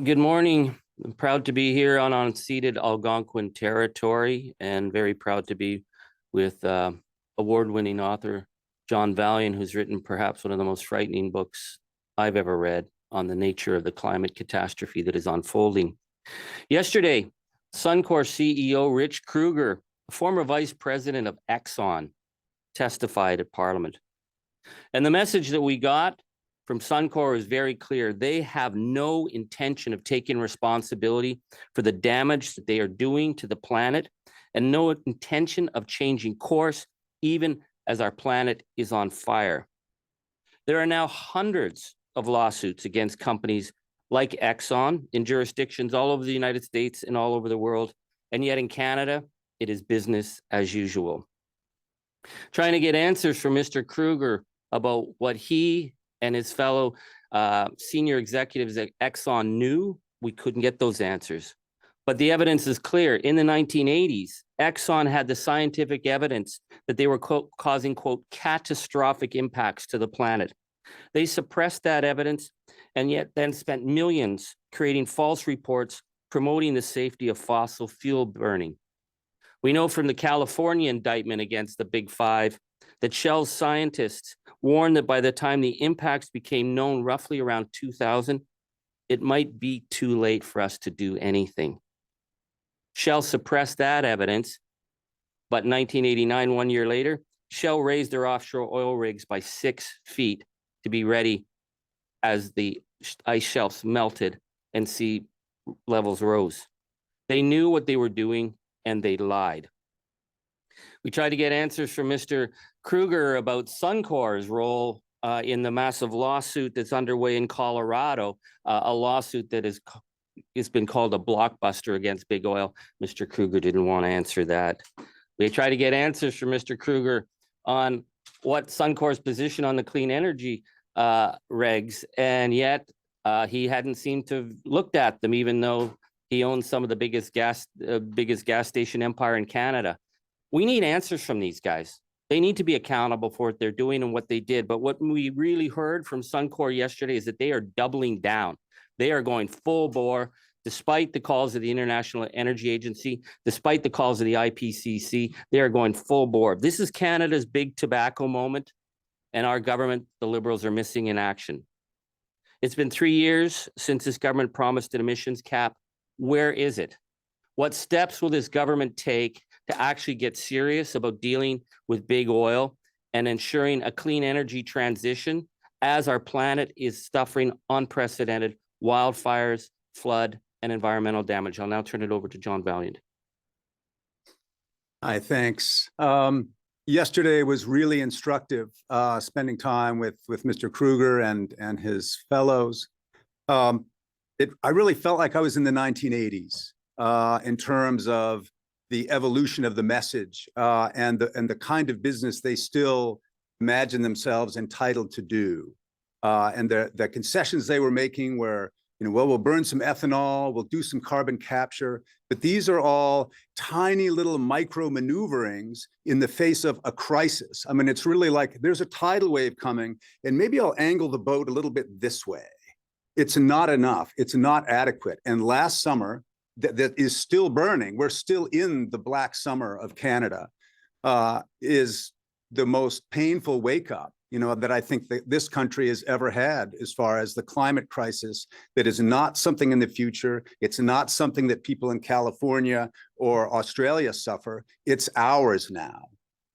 Good morning. I'm proud to be here on unceded Algonquin territory and very proud to be with award-winning author John Valliant, who's written perhaps one of the most frightening books I've ever read on the nature of the climate catastrophe that is unfolding. Yesterday, Suncor CEO Rich Kruger, former vice president of Exxon, testified at Parliament. And the message that we got from Suncor is very clear. They have no intention of taking responsibility for the damage that they are doing to the planet and no intention of changing course, even as our planet is on fire. There are now hundreds of lawsuits against companies like Exxon in jurisdictions all over the United States and all over the world. And yet in Canada, it is business as usual. Trying to get answers from Mr. Kruger about what he and his fellow senior executives at Exxon knew, we couldn't get those answers. But the evidence is clear. In the 1980s, Exxon had the scientific evidence that they were causing, quote, catastrophic impacts to the planet. They suppressed that evidence and yet then spent millions creating false reports promoting the safety of fossil fuel burning. We know from the California indictment against the Big Five that Shell's scientists warned that by the time the impacts became known roughly around 2000, it might be too late for us to do anything. Shell suppressed that evidence, but in 1989, 1 year later, Shell raised their offshore oil rigs by 6 feet to be ready as the ice shelves melted and sea levels rose. They knew what they were doing and they lied. We tried to get answers from Mr. Kruger about Suncor's role in the massive lawsuit that's underway in Colorado, a lawsuit that has been called a blockbuster against big oil. Mr. Kruger didn't want to answer that. We tried to get answers from Mr. Kruger on what Suncor's position on the clean energy regs, and yet he hadn't seemed to have looked at them, even though he owns some of the biggest gas station empire in Canada. We need answers from these guys. They need to be accountable for what they're doing and what they did. But what we really heard from Suncor yesterday is that they are doubling down. They are going full bore, despite the calls of the International Energy Agency, despite the calls of the IPCC. They are going full bore. This is Canada's big tobacco moment, and our government, the Liberals, are missing in action. It's been 3 years since this government promised an emissions cap. Where is it? What steps will this government take to actually get serious about dealing with big oil and ensuring a clean energy transition as our planet is suffering unprecedented wildfires, flood, and environmental damage? I'll now turn it over to John Valliant. Hi, thanks. Yesterday was really instructive, spending time with Mr. Kruger and his fellows. I really felt like I was in the 1980s in terms of the evolution of the message and the kind of business they still imagine themselves entitled to do. And the concessions they were making were, well, we'll burn some ethanol, we'll do some carbon capture, but these are all tiny little micro maneuverings in the face of a crisis. I mean, it's really like there's a tidal wave coming, and maybe I'll angle the boat a little bit this way. It's not enough. It's not adequate. And last summer, that is still burning, we're still in the black summer of Canada, is the most painful wake up, that I think that this country has ever had as far as the climate crisis. That is not something in the future. It's not something that people in California or Australia suffer. It's ours now.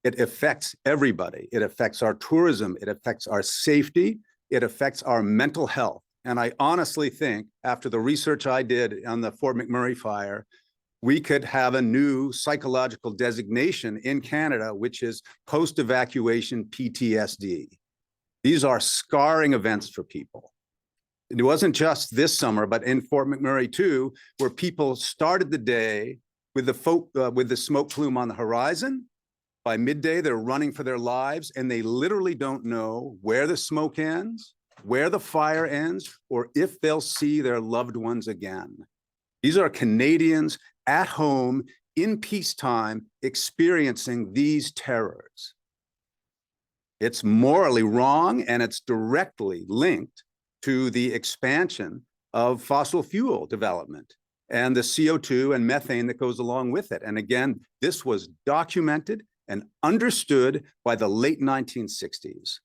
It affects everybody. It affects our tourism. It affects our safety. It affects our mental health. And I honestly think, after the research I did on the Fort McMurray fire, we could have a new psychological designation in Canada, which is post-evacuation PTSD. These are scarring events for people. It wasn't just this summer, but in Fort McMurray too, where people started the day with the smoke plume on the horizon. By midday, they're running for their lives, and they literally don't know where the smoke ends, where the fire ends, or if they'll see their loved ones again. These are Canadians at home in peacetime experiencing these terrors. It's morally wrong, and it's directly linked to the expansion of fossil fuel development and the CO2 and methane that goes along with it. And again, this was documented and understood by the late 1960s.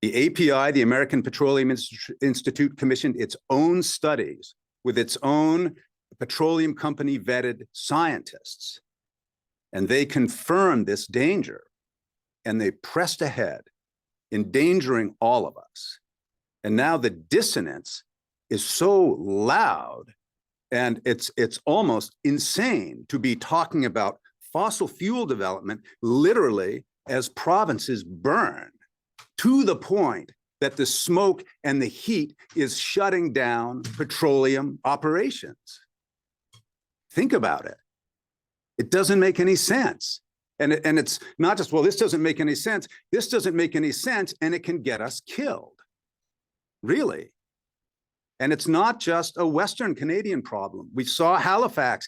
The API, the American Petroleum Institute, commissioned its own studies with its own petroleum company vetted scientists. And they confirmed this danger, and they pressed ahead, endangering all of us. And now the dissonance is so loud, and it's almost insane to be talking about fossil fuel development literally as provinces burn, to the point that the smoke and the heat is shutting down petroleum operations. Think about it. It doesn't make any sense. And it's not just, well, this doesn't make any sense. This doesn't make any sense, and it can get us killed. Really. And it's not just a Western Canadian problem. We saw Halifax.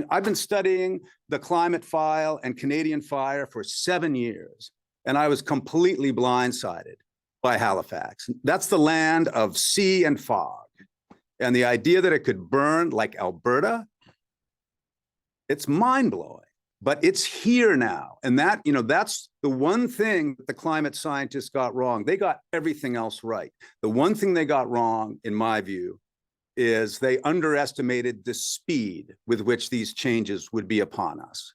I've been studying the climate file and Canadian fire for 7 years, and I was completely blindsided by Halifax. That's the land of sea and fog. And the idea that it could burn like Alberta, it's mind-blowing. But it's here now. And that, that's the one thing that the climate scientists got wrong. They got everything else right. The one thing they got wrong, in my view, is they underestimated the speed with which these changes would be upon us.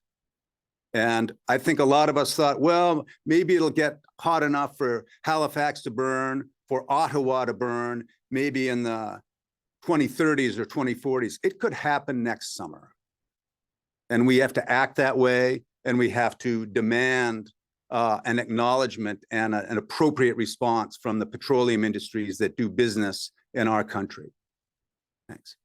And I think a lot of us thought, well, maybe it'll get hot enough for Halifax to burn, for Ottawa to burn, maybe in the 2030s or 2040s. It could happen next summer. And we have to act that way, and we have to demand an acknowledgement and an appropriate response from the petroleum industries that do business in our country. Thanks.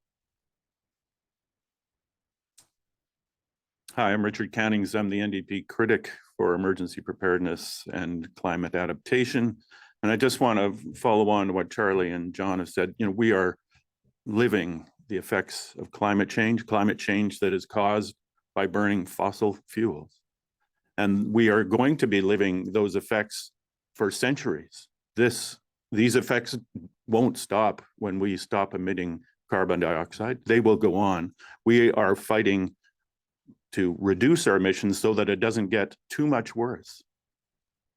Hi, I'm Richard Cannings. I'm the NDP critic for emergency preparedness and climate adaptation. And I just want to follow on to what Charlie and John have said. We are living the effects of climate change that is caused by burning fossil fuels. And we are going to be living those effects for centuries. These effects won't stop when we stop emitting carbon dioxide. They will go on. We are fighting to reduce our emissions so that it doesn't get too much worse.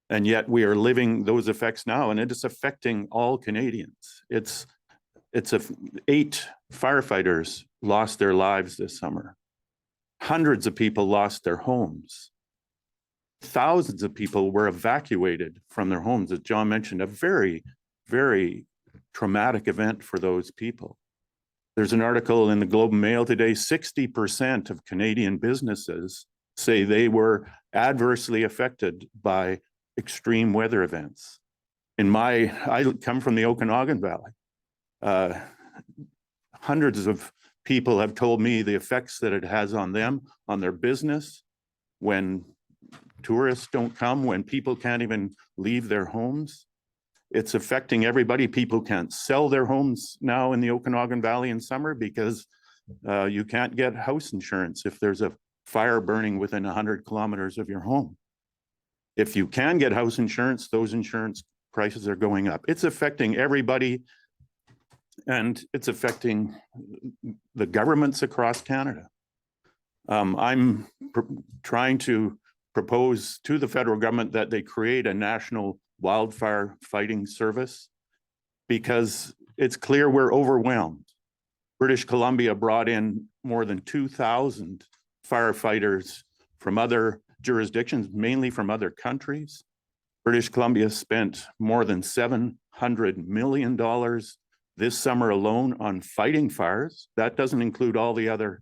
And yet we are living those effects now, and it is affecting all Canadians. 8 firefighters lost their lives this summer. Hundreds of people lost their homes. Thousands of people were evacuated from their homes. As John mentioned, a very, very traumatic event for those people. There's an article in the Globe and Mail today, 60% of Canadian businesses say they were adversely affected by extreme weather events. I come from the Okanagan Valley. Hundreds of people have told me the effects that it has on them, on their business, when tourists don't come, when people can't even leave their homes. It's affecting everybody. People can't sell their homes now in the Okanagan Valley in summer because you can't get house insurance if there's a fire burning within 100 kilometers of your home. If you can get house insurance, those insurance prices are going up. It's affecting everybody, and it's affecting the governments across Canada. I'm trying to propose to the federal government that they create a national wildfire fighting service, because it's clear we're overwhelmed. British Columbia brought in more than 2,000 firefighters from other jurisdictions, mainly from other countries. British Columbia spent more than $700 million this summer alone on fighting fires. That doesn't include all the other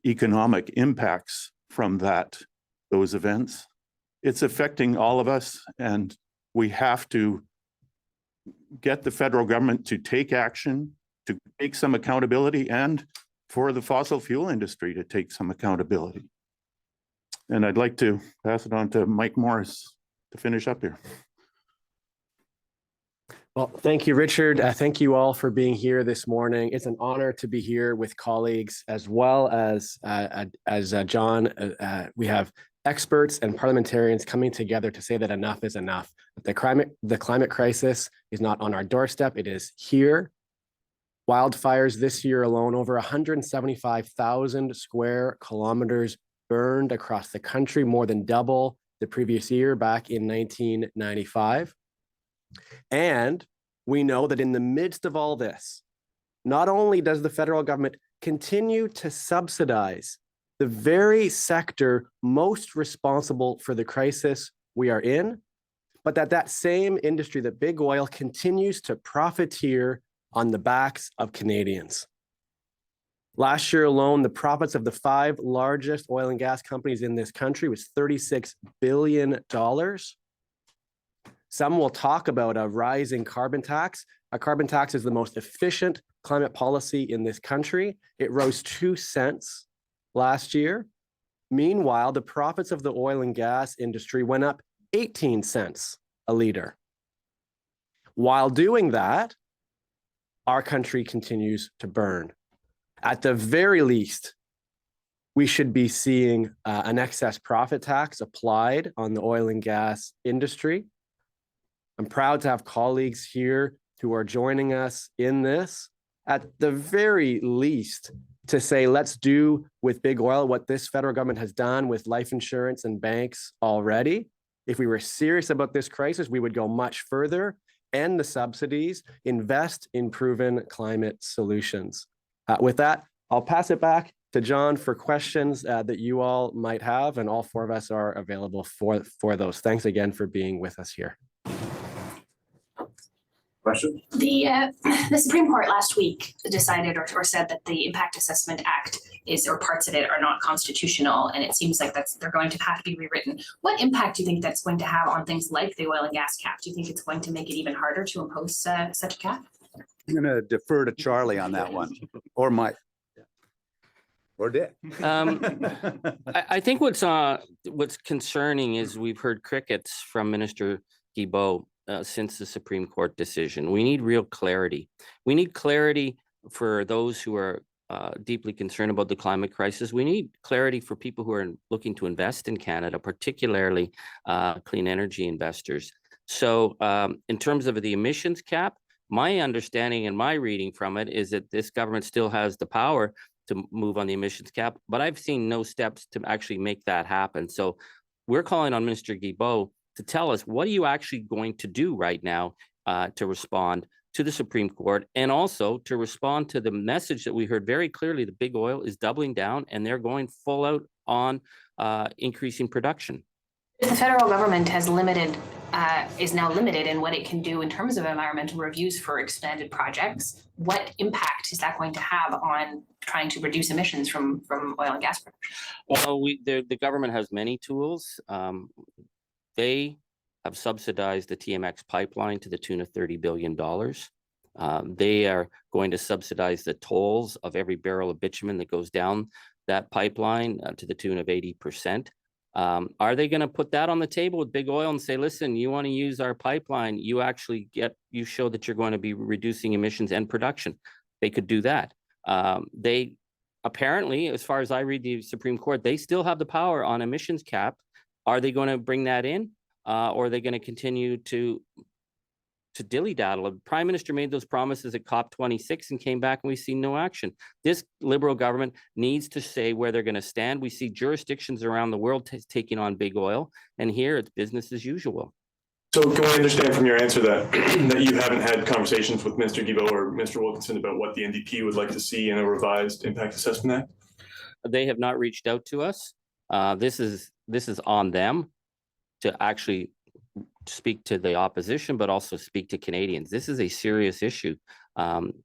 economic impacts from those events. It's affecting all of us, and we have to get the federal government to take action, to take some accountability, and for the fossil fuel industry to take some accountability. And I'd like to pass it on to Mike Morrice to finish up here. Well, thank you, Richard. Thank you all for being here this morning. It's an honor to be here with colleagues as well as John. We have experts and parliamentarians coming together to say that enough is enough. The climate crisis is not on our doorstep. It is here. Wildfires this year alone, over 175,000 square kilometers burned across the country, more than double the previous year back in 1995. And we know that in the midst of all this, not only does the federal government continue to subsidize the very sector most responsible for the crisis we are in, but that same industry, that big oil, continues to profiteer on the backs of Canadians. Last year alone, the profits of the 5 largest oil and gas companies in this country was $36 billion. Some will talk about a rising carbon tax. A carbon tax is the most efficient climate policy in this country. It rose 2 cents last year. Meanwhile, the profits of the oil and gas industry went up 18 cents a liter. While doing that, our country continues to burn. At the very least, we should be seeing an excess profit tax applied on the oil and gas industry. I'm proud to have colleagues here who are joining us in this. At the very least, to say, let's do with big oil what this federal government has done with life insurance and banks already. If we were serious about this crisis, we would go much further, end the subsidies, invest in proven climate solutions. With that, I'll pass it back to John for questions that you all might have, and all 4 of us are available for those. Thanks again for being with us here. Question? The Supreme Court last week decided or said that the Impact Assessment Act or parts of it are not constitutional, and it seems like they're going to have to be rewritten. What impact do you think that's going to have on things like the oil and gas cap? Do you think it's going to make it even harder to impose such a cap? I'm going to defer to Charlie on that one, or Mike, or Dick. I think what's concerning is we've heard crickets from Minister Guilbeault since the Supreme Court decision. We need real clarity. We need clarity for those who are deeply concerned about the climate crisis. We need clarity for people who are looking to invest in Canada, particularly clean energy investors. So in terms of the emissions cap, my understanding and my reading from it is that this government still has the power to move on the emissions cap, but I've seen no steps to actually make that happen. So we're calling on Minister Guilbeault to tell us, what are you actually going to do right now to respond to the Supreme Court, and also to respond to the message that we heard very clearly: the big oil is doubling down and they're going full out on increasing production. The federal government has is now limited in what it can do in terms of environmental reviews for expanded projects. What impact is that going to have on trying to reduce emissions from oil and gas production? Well, the government has many tools. They have subsidized the TMX pipeline to the tune of $30 billion. They are going to subsidize the tolls of every barrel of bitumen that goes down that pipeline to the tune of 80%. Are they going to put that on the table with big oil and say, listen, you want to use our pipeline, you show that you're going to be reducing emissions and production? They could do that. They apparently, as far as I read the Supreme Court, they still have the power on emissions cap. Are they going to bring that in? Or are they going to continue to dilly-daddle? The Prime Minister made those promises at COP26 and came back and we've seen no action. This Liberal government needs to say where they're going to stand. We see jurisdictions around the world taking on big oil, and here it's business as usual. So can we understand from your answer that you haven't had conversations with Mr. Guilbeault or Mr. Wilkinson about what the NDP would like to see in a revised Impact Assessment Act? They have not reached out to us. This is on them to actually speak to the opposition, but also speak to Canadians. This is a serious issue.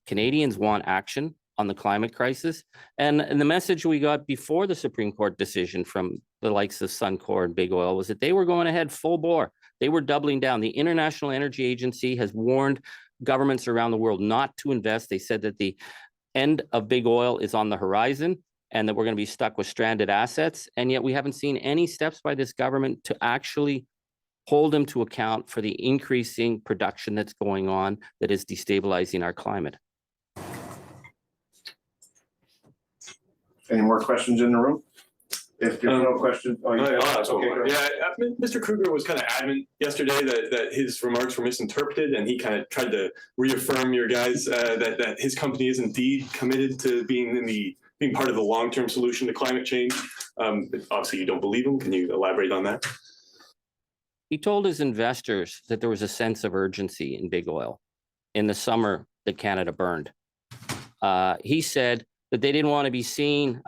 Canadians want action on the climate crisis. And the message we got before the Supreme Court decision from the likes of Suncor and Big Oil was that they were going ahead full bore. They were doubling down. The International Energy Agency has warned governments around the world not to invest. They said that the end of big oil is on the horizon and that we're going to be stuck with stranded assets. And yet we haven't seen any steps by this government to actually hold them to account for the increasing production that's going on that is destabilizing our climate. Any more questions in the room? If there's no question. Oh, you- No, yeah, okay, go ahead. yeah, Mr. Kruger was kind of adamant yesterday that his remarks were misinterpreted, and he kind of tried to reaffirm your guys that his company is indeed committed to being part of the long-term solution to climate change. Obviously, you don't believe him. Can you elaborate on that? He told his investors that there was a sense of urgency in big oil in the summer that Canada burned. He said that they didn't want to be seen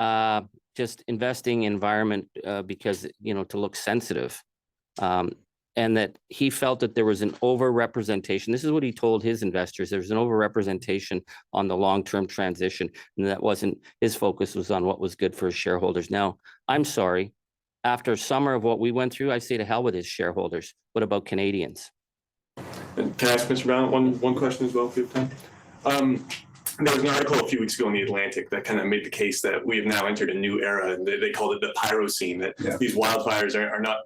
just investing in environment because, to look sensitive. And that he felt that there was an overrepresentation. This is what he told his investors. There was an overrepresentation on the long-term transition, and that wasn't, his focus was on what was good for his shareholders. Now, I'm sorry, after summer of what we went through, I say to hell with his shareholders. What about Canadians? And can I ask Mr. Brown one question as well, if you have time? There was an article a few weeks ago in the Atlantic that kind of made the case that we have now entered a new era, and they called it the pyrocene, that these wildfires are not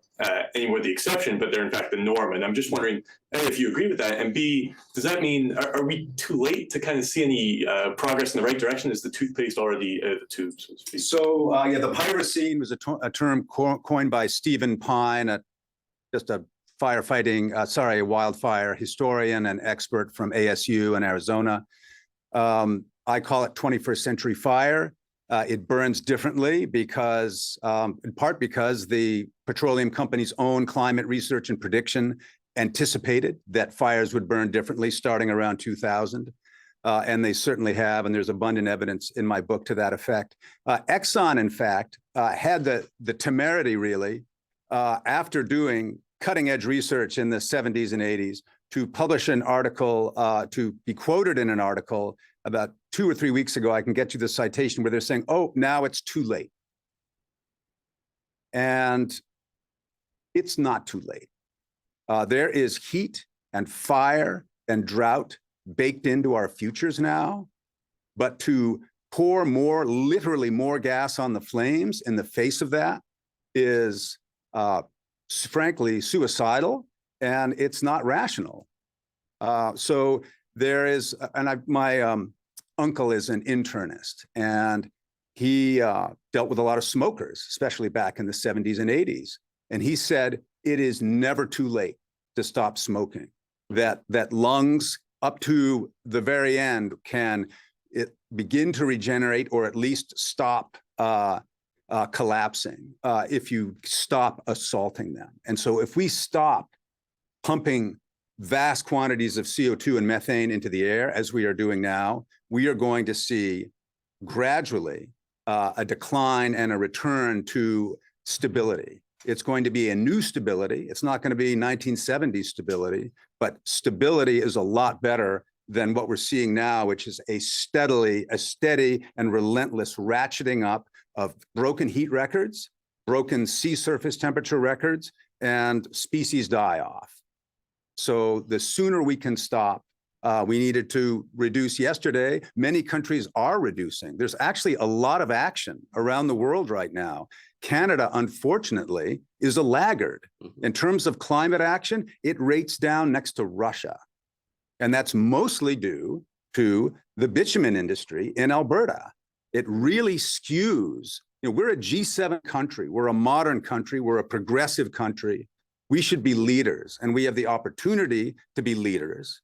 anymore the exception, but they're in fact the norm. And I'm just wondering, A, if you agree with that, and B, does that mean, are we too late to kind of see any progress in the right direction? Is the toothpaste already the tube, so to speak? So, the pyrocene was a term coined by Stephen Pine, just a wildfire historian and expert from ASU in Arizona. I call it 21st century fire. It burns differently because, in part because the petroleum company's own climate research and prediction anticipated that fires would burn differently starting around 2000. And they certainly have, and there's abundant evidence in my book to that effect. Exxon, in fact, had the temerity really, after doing cutting edge research in the 70s and 80s, to publish an article, to be quoted in an article about 2 or 3 weeks ago. I can get you the citation where they're saying, oh, now it's too late. And it's not too late. There is heat and fire and drought baked into our futures now, but to pour literally more gas on the flames in the face of that is frankly suicidal, and it's not rational. So there is, and my uncle is an internist, and he dealt with a lot of smokers, especially back in the 70s and 80s. And he said, it is never too late to stop smoking, that lungs up to the very end can begin to regenerate, or at least stop collapsing if you stop assaulting them. And so if we stop pumping vast quantities of CO2 and methane into the air, as we are doing now, we are going to see gradually a decline and a return to stability. It's going to be a new stability. It's not going to be 1970s stability, but stability is a lot better than what we're seeing now, which is a steady and relentless ratcheting up of broken heat records, broken sea surface temperature records, and species die off. So the sooner we can stop, we needed to reduce yesterday. Many countries are reducing. There's actually a lot of action around the world right now. Canada, unfortunately, is a laggard. In terms of climate action, it rates down next to Russia. And that's mostly due to the bitumen industry in Alberta. It really skews, we're a G7 country, we're a modern country, we're a progressive country. We should be leaders, and we have the opportunity to be leaders.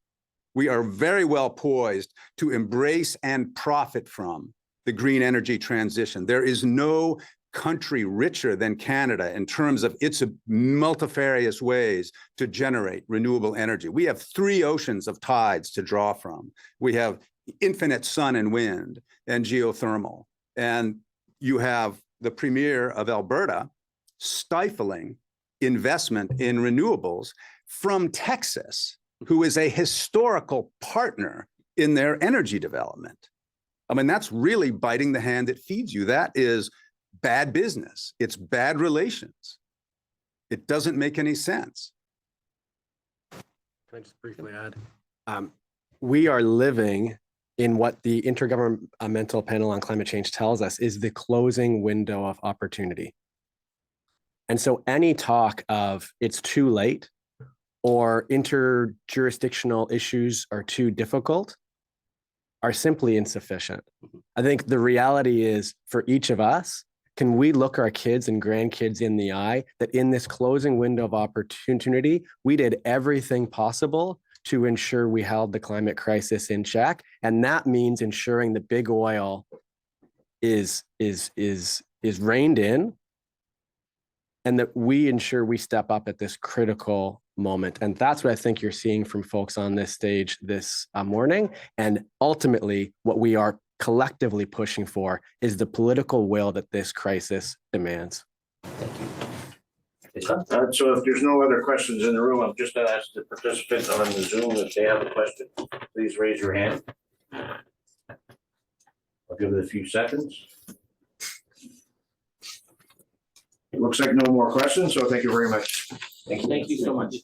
We are very well poised to embrace and profit from the green energy transition. There is no country richer than Canada in terms of its multifarious ways to generate renewable energy. We have 3 oceans of tides to draw from. We have infinite sun and wind and geothermal. And you have the premier of Alberta stifling investment in renewables from Texas, who is a historical partner in their energy development. I mean, that's really biting the hand that feeds you. That is bad business. It's bad relations. It doesn't make any sense. Can I just briefly add? We are living in what the Intergovernmental Panel on Climate Change tells us is the closing window of opportunity. And so any talk of it's too late or interjurisdictional issues are too difficult are simply insufficient. I think the reality is for each of us, can we look our kids and grandkids in the eye that in this closing window of opportunity, we did everything possible to ensure we held the climate crisis in check. And that means ensuring that big oil is reined in, and that we ensure we step up at this critical moment. And that's what I think you're seeing from folks on this stage this morning. And ultimately, what we are collectively pushing for is the political will that this crisis demands. So if there's no other questions in the room, I'm just going to ask the participants on the Zoom if they have a question, please raise your hand. I'll give it a few seconds. It looks like no more questions, so thank you very much. Thank you so much.